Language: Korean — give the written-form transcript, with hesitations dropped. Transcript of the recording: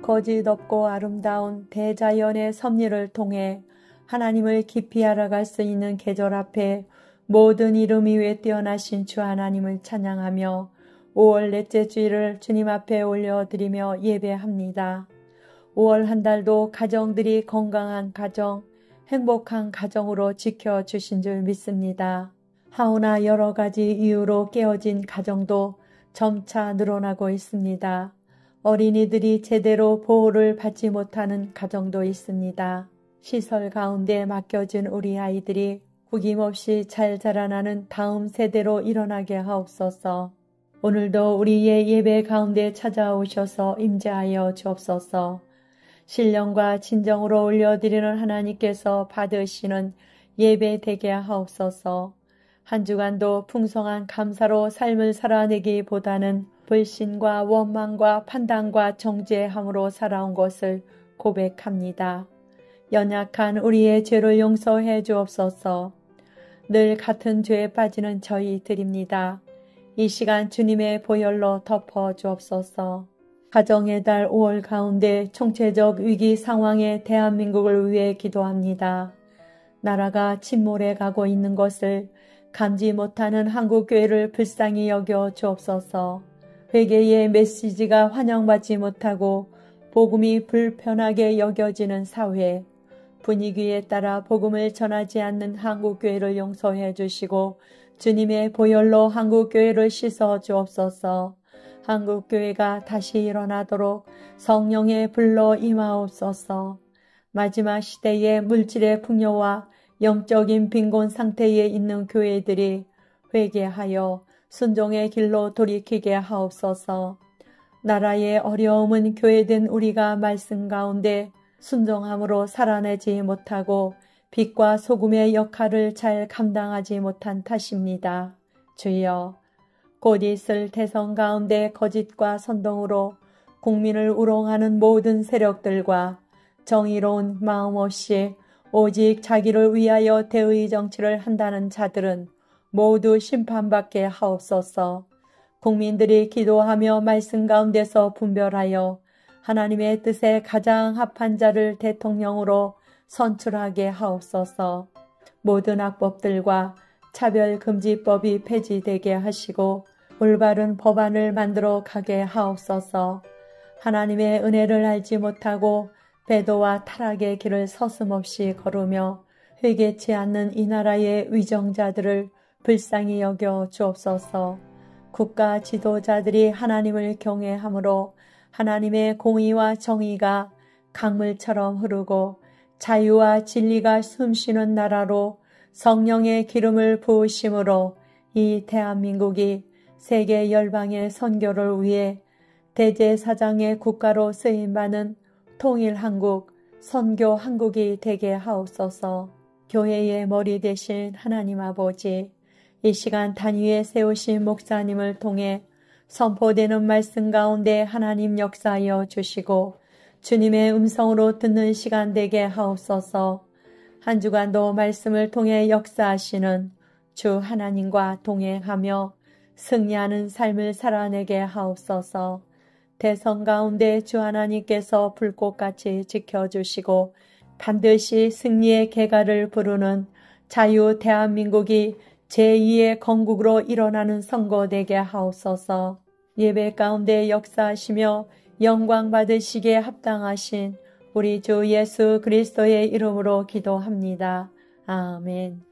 거짓 없고 아름다운 대자연의 섭리를 통해 하나님을 깊이 알아갈 수 있는 계절 앞에 모든 이름 위에 뛰어나신 주 하나님을 찬양하며 5월 넷째 주일을 주님 앞에 올려드리며 예배합니다. 5월 한 달도 가정들이 건강한 가정, 행복한 가정으로 지켜주신 줄 믿습니다. 하오나 여러 가지 이유로 깨어진 가정도 점차 늘어나고 있습니다. 어린이들이 제대로 보호를 받지 못하는 가정도 있습니다. 시설 가운데 맡겨진 우리 아이들이 구김없이 잘 자라나는 다음 세대로 일어나게 하옵소서. 오늘도 우리의 예배 가운데 찾아오셔서 임재하여 주옵소서. 신령과 진정으로 올려드리는 하나님께서 받으시는 예배 되게 하옵소서. 한 주간도 풍성한 감사로 삶을 살아내기보다는 불신과 원망과 판단과 정죄함으로 살아온 것을 고백합니다. 연약한 우리의 죄를 용서해 주옵소서. 늘 같은 죄에 빠지는 저희들입니다. 이 시간 주님의 보혈로 덮어 주옵소서. 가정의 달 5월 가운데 총체적 위기 상황의 대한민국을 위해 기도합니다. 나라가 침몰해 가고 있는 것을 감지 못하는 한국교회를 불쌍히 여겨 주옵소서. 회개의 메시지가 환영받지 못하고 복음이 불편하게 여겨지는 사회, 분위기에 따라 복음을 전하지 않는 한국교회를 용서해 주시고 주님의 보혈로 한국교회를 씻어 주옵소서. 한국교회가 다시 일어나도록 성령의 불로 임하옵소서. 마지막 시대의 물질의 풍요와 영적인 빈곤 상태에 있는 교회들이 회개하여 순종의 길로 돌이키게 하옵소서. 나라의 어려움은 교회된 우리가 말씀 가운데 순종함으로 살아내지 못하고 빛과 소금의 역할을 잘 감당하지 못한 탓입니다. 주여, 곧 있을 대선 가운데 거짓과 선동으로 국민을 우롱하는 모든 세력들과 정의로운 마음 없이 오직 자기를 위하여 대의 정치를 한다는 자들은 모두 심판받게 하옵소서. 국민들이 기도하며 말씀 가운데서 분별하여 하나님의 뜻에 가장 합한 자를 대통령으로 선출하게 하옵소서. 모든 악법들과 차별금지법이 폐지되게 하시고 올바른 법안을 만들어 가게 하옵소서. 하나님의 은혜를 알지 못하고 배도와 타락의 길을 서슴없이 걸으며 회개치 않는 이 나라의 위정자들을 불쌍히 여겨 주옵소서. 국가 지도자들이 하나님을 경외함으로 하나님의 공의와 정의가 강물처럼 흐르고 자유와 진리가 숨쉬는 나라로 성령의 기름을 부으심으로 이 대한민국이 세계 열방의 선교를 위해 대제사장의 국가로 쓰임받는 통일한국, 선교한국이 되게 하옵소서. 교회의 머리 되신 하나님 아버지, 이 시간 단위에 세우신 목사님을 통해 선포되는 말씀 가운데 하나님 역사하여 주시고 주님의 음성으로 듣는 시간 되게 하옵소서. 한 주간도 말씀을 통해 역사하시는 주 하나님과 동행하며 승리하는 삶을 살아내게 하옵소서. 대선 가운데 주 하나님께서 불꽃같이 지켜주시고 반드시 승리의 개가를 부르는 자유 대한민국이 제2의 건국으로 일어나는 선거 되게 하옵소서. 예배 가운데 역사하시며 영광 받으시기에 합당하신 우리 주 예수 그리스도의 이름으로 기도합니다. 아멘.